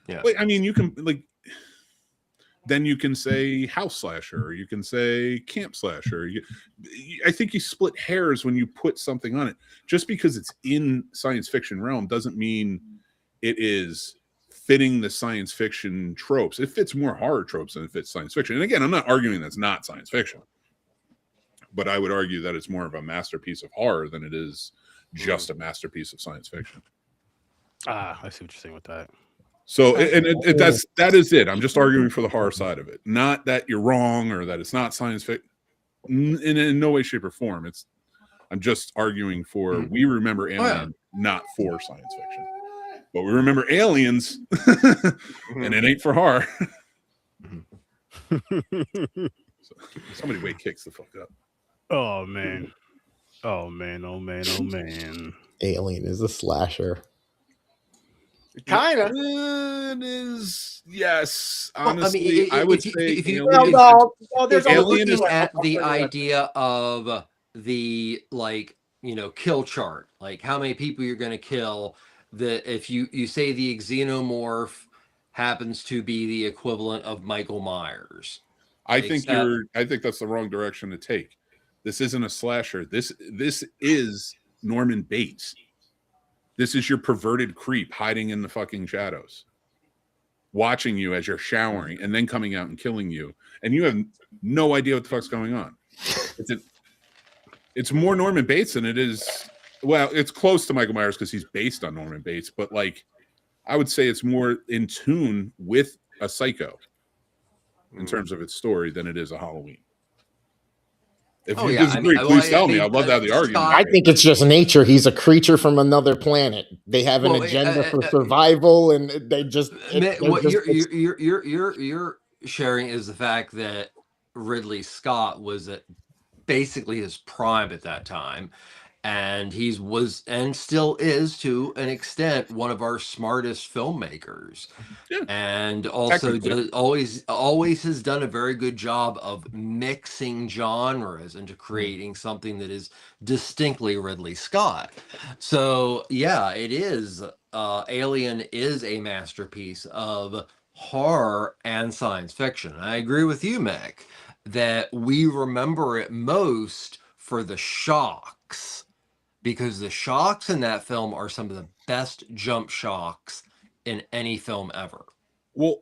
Yeah. I mean, you can then you can say house slasher, or you can say camp slasher. I think you split hairs when you put something on it. Just because it's in science fiction realm doesn't mean it is fitting the science fiction tropes. It fits more horror tropes than it fits science fiction. And again, I'm not arguing that's not science fiction, but I would argue that it's more of a masterpiece of horror than it is just a masterpiece of science fiction. I see what you're saying with that. So, that is it. I'm just arguing for the horror side of it, not that you're wrong or that it's not science fiction. In no way, shape, or form. I'm just arguing for we remember Alien, not for science fiction, but we remember Aliens, and it ain't for horror. So, somebody wake kicks the fuck up. Oh man. Oh man. Alien is a slasher. Kind of. It is, yes. Well, Honestly, I would say if Alien you're Alien looking is at the idea of the kill chart, like how many people you're going to kill, that if you say the xenomorph happens to be the equivalent of Michael Myers. I think that's the wrong direction to take. This isn't a slasher. This is Norman Bates. This is your perverted creep hiding in the fucking shadows, watching you as you're showering and then coming out and killing you. And you have no idea what the fuck's going on. It's more Norman Bates than it is. Well, it's close to Michael Myers because he's based on Norman Bates. But like, I would say it's more in tune with a Psycho in terms of its story than it is a Halloween. If you disagree, please tell me. I'd love to have the argument. I think it's just nature. He's a creature from another planet. They have an agenda for survival, and they just. What you're sharing is the fact that Ridley Scott was at basically his prime at that time, and he was and still is to an extent one of our smartest filmmakers, and also always has done a very good job of mixing genres into creating something that is distinctly Ridley Scott. So yeah, it is Alien is a masterpiece of horror and science fiction. I agree with you, Mick, that we remember it most for the shocks, because the shocks in that film are some of the best jump shocks in any film ever. Well,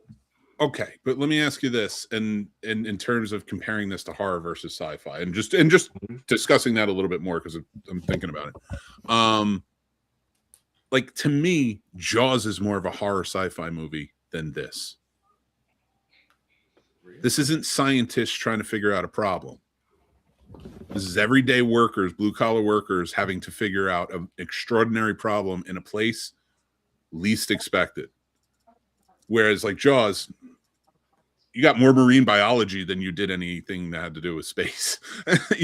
okay, but let me ask you this, and in terms of comparing this to horror versus sci-fi, and just discussing that a little bit more because I'm thinking about it. Like, to me, Jaws is more of a horror sci-fi movie than this. This isn't scientists trying to figure out a problem. This is everyday workers, blue-collar workers, having to figure out an extraordinary problem in a place least expected. Whereas, like Jaws, you got more marine biology than you did anything that had to do with space,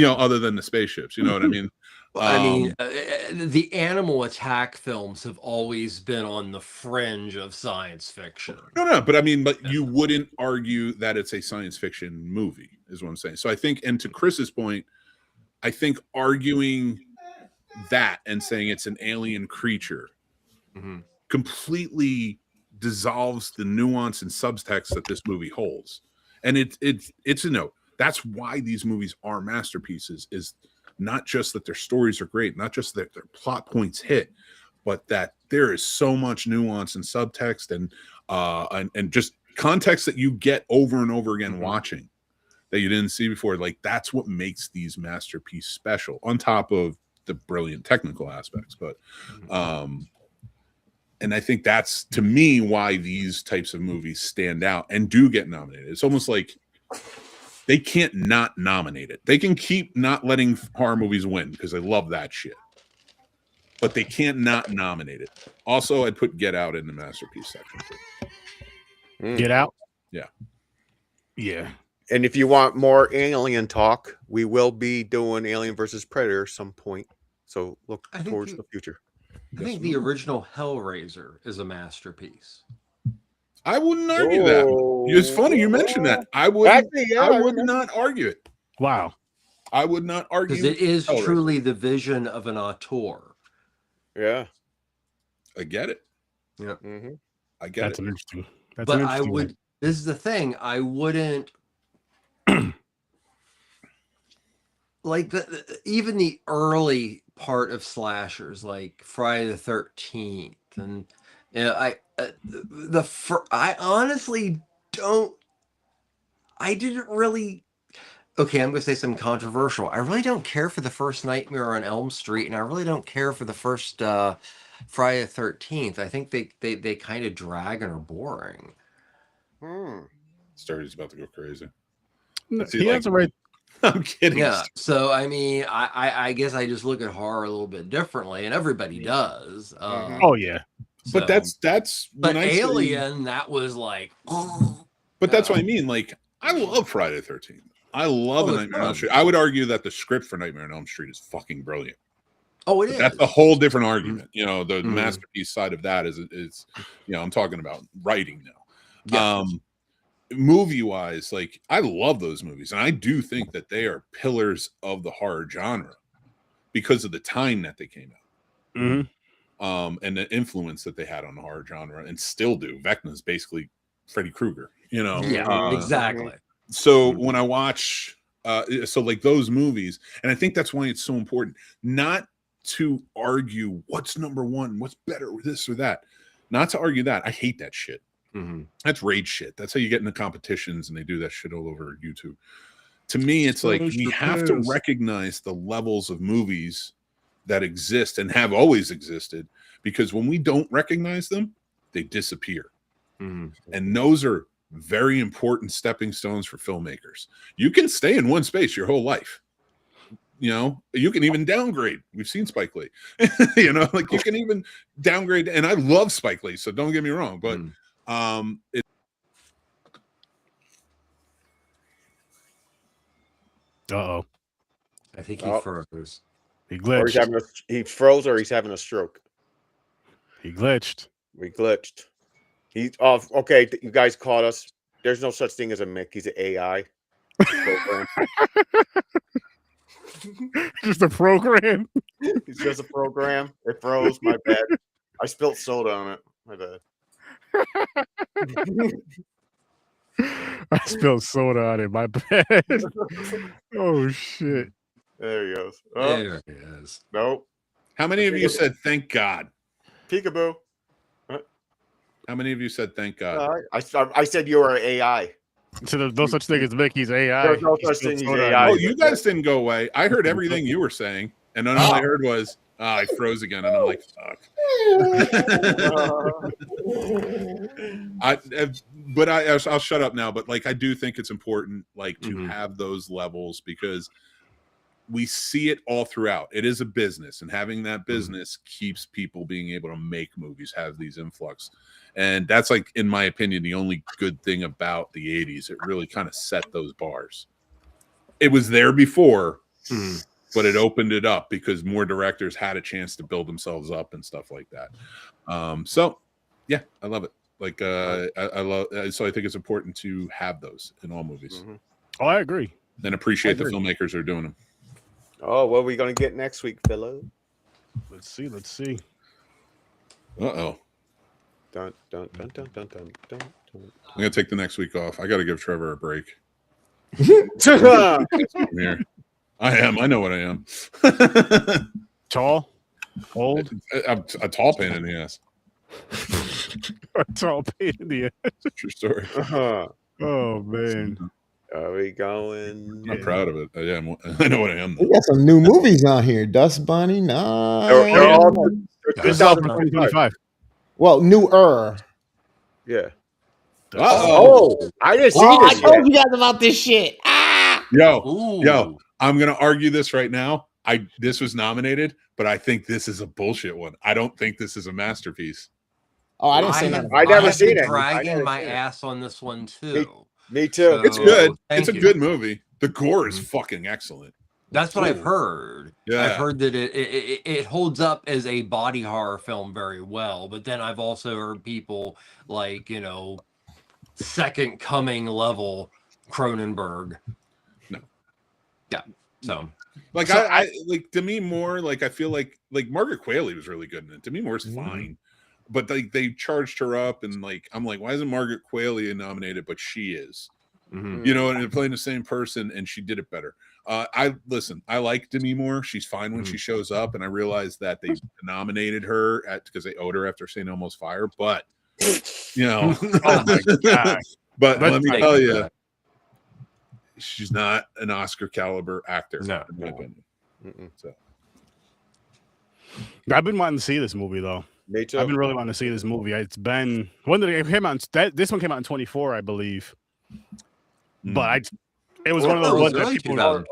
other than the spaceships. You know what I mean? The animal attack films have always been on the fringe of science fiction. No, but you wouldn't argue that it's a science fiction movie, is what I'm saying. So I think, and to Chris's point, I think arguing that and saying it's an alien creature completely dissolves the nuance and subtext that this movie holds. And it's a note. That's why these movies are masterpieces, is not just that their stories are great, not just that their plot points hit, but that there is so much nuance and subtext and just context that you get over and over again watching that you didn't see before. Like, that's what makes these masterpieces special, on top of the brilliant technical aspects. But and I think that's, to me, why these types of movies stand out and do get nominated. It's almost like they can't not nominate it. They can keep not letting horror movies win because they love that shit, but they can't not nominate it. Also, I'd put Get Out in the masterpiece section too. Get Out? Yeah. And if you want more alien talk, we will be doing Alien versus Predator some point. So look towards the future. I think the original Hellraiser is a masterpiece. I wouldn't argue that. It's funny you mentioned that. I would not argue it. Wow. I would not argue, because it is truly the vision of an auteur. Yeah. I get it. Yeah. I get That's it. interesting. That's but interesting I would one. This is the thing. I wouldn't like even the early part of slashers, like Friday the 13th, and I honestly don't. I didn't really. Okay, I'm going to say something controversial. I really don't care for the first Nightmare on Elm Street, and I really don't care for the first Friday the 13th. I think they kind of drag and are boring. Sturdy's about to go crazy. No, he has a right. I'm kidding. Yeah. So I mean, I guess I just look at horror a little bit differently, and everybody does. Oh yeah. But that's but when Alien, that was like. But that's what I mean. Like, I love Friday the 13th. I love a Nightmare on Elm Street. I would argue that the script for Nightmare on Elm Street is fucking brilliant. Oh, it is. That's a whole different argument. You know, the masterpiece side of that is you know, I'm talking about writing now. Yeah. Movie wise, like, I love those movies, and I do think that they are pillars of the horror genre because of the time that they came out, and the influence that they had on the horror genre, and still do. Vecna's basically Freddy Krueger, you know. Yeah, exactly. So when I watch, so like those movies, and I think that's why it's so important not to argue what's number one, what's better, this or that. Not to argue that. I hate that shit. That's rage shit. That's how you get into competitions, and they do that shit all over YouTube. To me, it's like we have to recognize the levels of movies that exist and have always existed, because when we don't recognize them, they disappear. And those are very important stepping stones for filmmakers. You can stay in one space your whole life. You know, you can even downgrade. We've seen Spike Lee. You know, like you can even downgrade. And I love Spike Lee, so don't get me wrong. But I think he froze. He glitched. Or he froze, or he's having a stroke. He glitched. We glitched. He's off. Okay, you guys caught us. There's no such thing as a Mick. He's an AI. Just a program. It's just a program. It froze. My bad. I spilled soda on it. My bad. I spilled soda on it. My bad. Oh shit. There he goes. Oh, there he is. Nope. How many of you said thank God? Peekaboo. How many of you said thank God? I said you are AI. So there's no such thing as Mickey's AI. There's no such thing as AI. Oh, you guys didn't go away. I heard everything you were saying, and then all I heard was, I froze again, and I'm like, fuck. I'll shut up now. But like, I do think it's important, like, to have those levels, because we see it all throughout. It is a business, and having that business keeps people being able to make movies, have these influx. And that's, like, in my opinion, the only good thing about the 80s. It really kind of set those bars. It was there before, but it opened it up because more directors had a chance to build themselves up and stuff like that. So yeah, I love it. Like, I love, so I think it's important to have those in all movies. Oh, I agree. And appreciate the filmmakers who are doing them. Oh, what are we going to get next week, fellow? Let's see. Uh-oh. Dun, dun, dun, dun, dun, dun, dun, dun. I'm going to take the next week off. I got to give Trevor a break. Dun. I'm here. I am. I know what I am. Tall? Old? I'm a tall pain in the ass. A tall pain in the ass. True story. Oh, man. Are we going? I'm proud of it. I know what I am. We got some new movies on here. Dust Bunny, nice. They're all 2025. Well, newer. Yeah. Uh-oh. Oh, I didn't see Oh, I this told yet. you guys about this shit. Ah! Yo, I'm gonna argue this right now. This was nominated, but I think this is a bullshit one. I don't think this is a masterpiece. Oh, I didn't say nothing. I never seen it. Dragging my ass on this one too. Me too. It's good. Thank It's a you. good movie. The gore is fucking excellent. That's what I've heard. Yeah. I've heard that it holds up as a body horror film very well, but then I've also heard people like, Second Coming level Cronenberg. No. Yeah. So like, I like Demi Moore. Like, I feel like Margaret Qualley was really good in it. Demi Moore's fine, but they charged her up, and like, I'm like, why isn't Margaret Qualley nominated? But she is. And they're playing the same person, and she did it better. I like Demi Moore. She's fine when she shows up, and I realized that they nominated her because they owed her after St. Elmo's Fire. But Oh my God. but let me tell you, she's not an Oscar caliber actor, No. in my opinion. So I've been wanting to see this movie though. Me too. I've been really wanting to see this movie. It's been when did it came out? This one came out in 24, I believe. But it was one of those ones that people or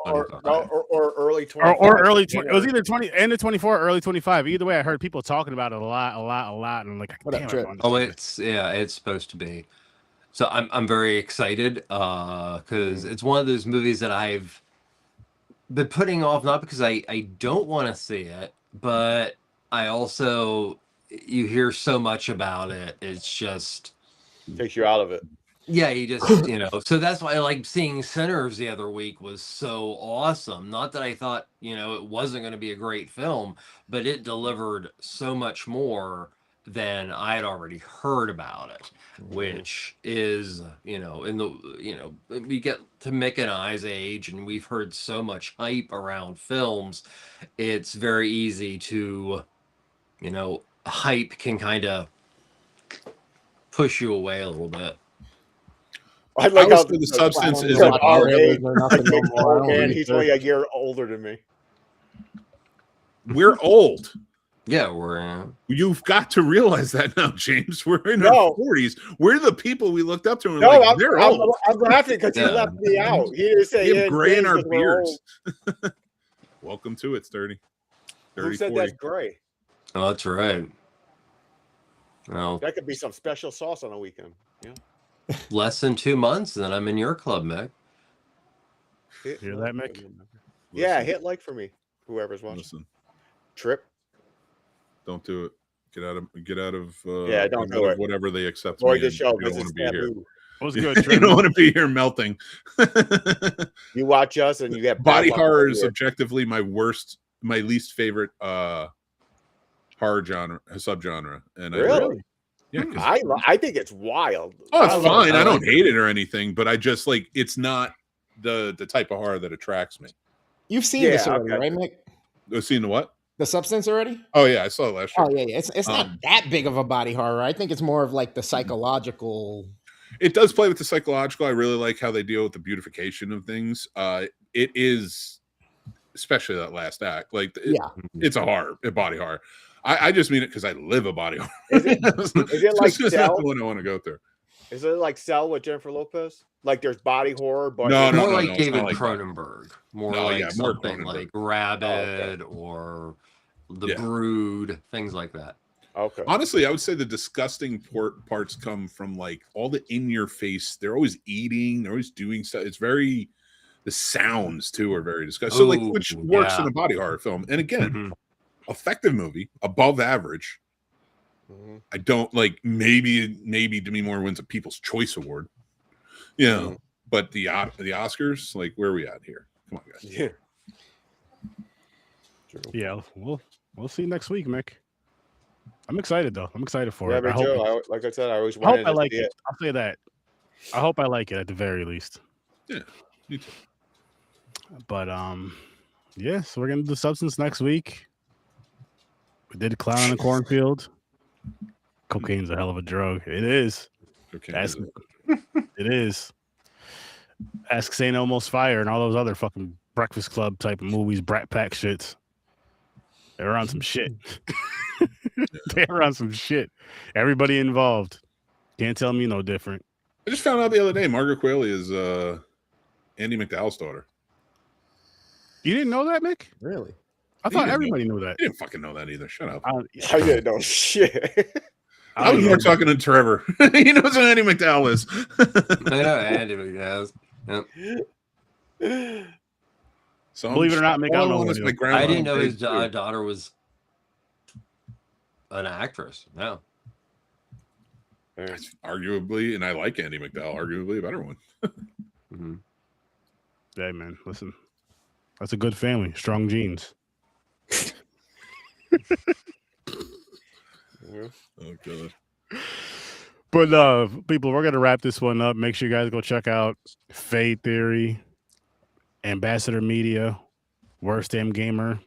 early 25. Or early 20. It was either 20 end of 24 or early 25. Either way, I heard people talking about it a lot, and I'm like, it's supposed to be. So I'm very excited because it's one of those movies that I've been putting off, not because I don't want to see it, but I also, you hear so much about it, it's just takes you out of it. Yeah, you just, so that's why I like seeing Sinners the other week was so awesome. Not that I thought, it wasn't going to be a great film, but it delivered so much more than I had already heard about it, which is, in the, we get to Mick and I's age and we've heard so much hype around films. It's very easy to, hype can kind of push you away a little bit. I like how the substance is and he's only a year older than me. We're old. Yeah, we're. You've got to realize that now, James. We're in our 40s. We're the people we looked up to. And I'm laughing because he left me out. He didn't say we have gray in our beards. Welcome to it, Sturdy. Who said 40. That's gray? Oh, that's right. Well, that could be some special sauce on a weekend. Yeah. Less than 2 months, then I'm in your club, Mick. Hear that, Mick? Yeah, hit like for me. Whoever's watching. Listen. Trip. Don't do it. Get out of. Don't do it. Whatever they accept. Or the show. You don't want to be here. It was good. You don't want to be here melting. You watch us and you get body horror is objectively my least favorite horror subgenre. And really. Yeah, I think it's wild. Oh, it's fine. I don't hate it or anything, but I just it's not the type of horror that attracts me. You've seen this already, right, Mick? I've seen the what? The Substance already? Oh yeah, I saw it last year. Oh yeah. It's not that big of a body horror. I think it's more of like the psychological. It does play with the psychological. I really like how they deal with the beautification of things. It is, especially that last act. It's a body horror. I just mean it because I live a body horror. Is it like Cell? The one I want to go through. Is it like Cell with Jennifer Lopez? Like there's body horror, but more like David Cronenberg. More something like Rabid or The Brood, things like that. Okay. Honestly, I would say the disgusting parts come from all the in your face. They're always eating. They're always doing stuff. It's very. The sounds too are very disgusting. Which works in a body horror film. And again. Effective movie, above average. I don't maybe Demi Moore wins a People's Choice Award, but the Oscars, where are we at here? Come on, guys. Yeah, we'll see next week, Mick. I'm excited though. I'm excited for it. Me too. Like I said, I always wanted to like it. I'll say that. I hope I like it at the very least. Yeah, me too. But so we're gonna do Substance next week. We did Clown in the Cornfield. Cocaine's a hell of a drug. It is. It is. Ask St. Almost Fire and all those other fucking Breakfast Club type of movies, Brat Pack shits. They're on some shit. They're on some shit. Everybody involved. Can't tell me no different. I just found out the other day Margaret Qualley is Andy McDowell's daughter. You didn't know that, Mick? Really? I thought everybody knew that. You didn't fucking know that either. Shut up. I didn't know shit. I was more talking to Trevor. He knows who Andy McDowell is. I know Andy McDowell. Yep. So believe it or not, Mick, I didn't know his daughter was an actress. No. Arguably, and I like Andy McDowell, arguably a better one. Hey, man, listen. That's a good family. Strong genes. Oh god. But people, we're gonna wrap this one up. Make sure you guys go check out Fade Theory, Ambassador Media, WorstDamnGamer,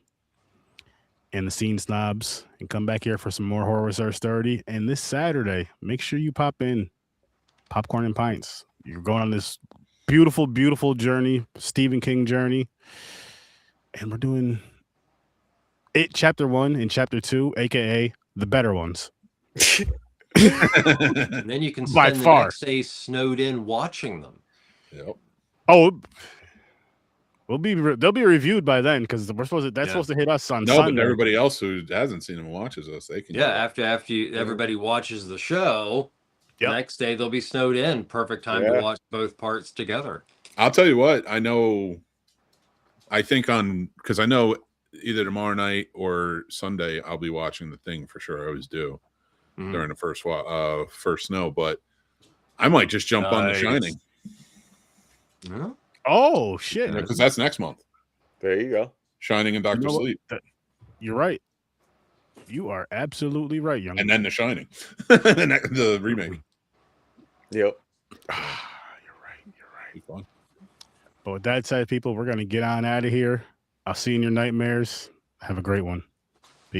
and the Scene Snobs, and come back here for some more Horror Research 30. And this Saturday, make sure you pop in Popcorn and Pints. You're going on this beautiful, beautiful journey, Stephen King journey, and we're doing it chapter 1 and chapter 2, aka the better ones. And then you can By spend the far. next day snowed in watching them. Yep. Oh, they'll be reviewed by then because we're supposed to hit us on No, Sunday. but everybody else who hasn't seen them and watches us, they can. Yeah, after everybody watches the show, the next day they'll be snowed in. Perfect time to watch both parts together. I'll tell you what, I know. I think because I know either tomorrow night or Sunday I'll be watching The Thing for sure. I always do during the first snow, but I might just jump on The Shining. Yeah. Oh shit! Because that's next month. There you go. Shining and Doctor Sleep. You're right. You are absolutely right, young. And then The Shining, the remake. Yep. You're right. Fun. But with that said, people, we're gonna get on out of here. I'll see you in your nightmares. Have a great one.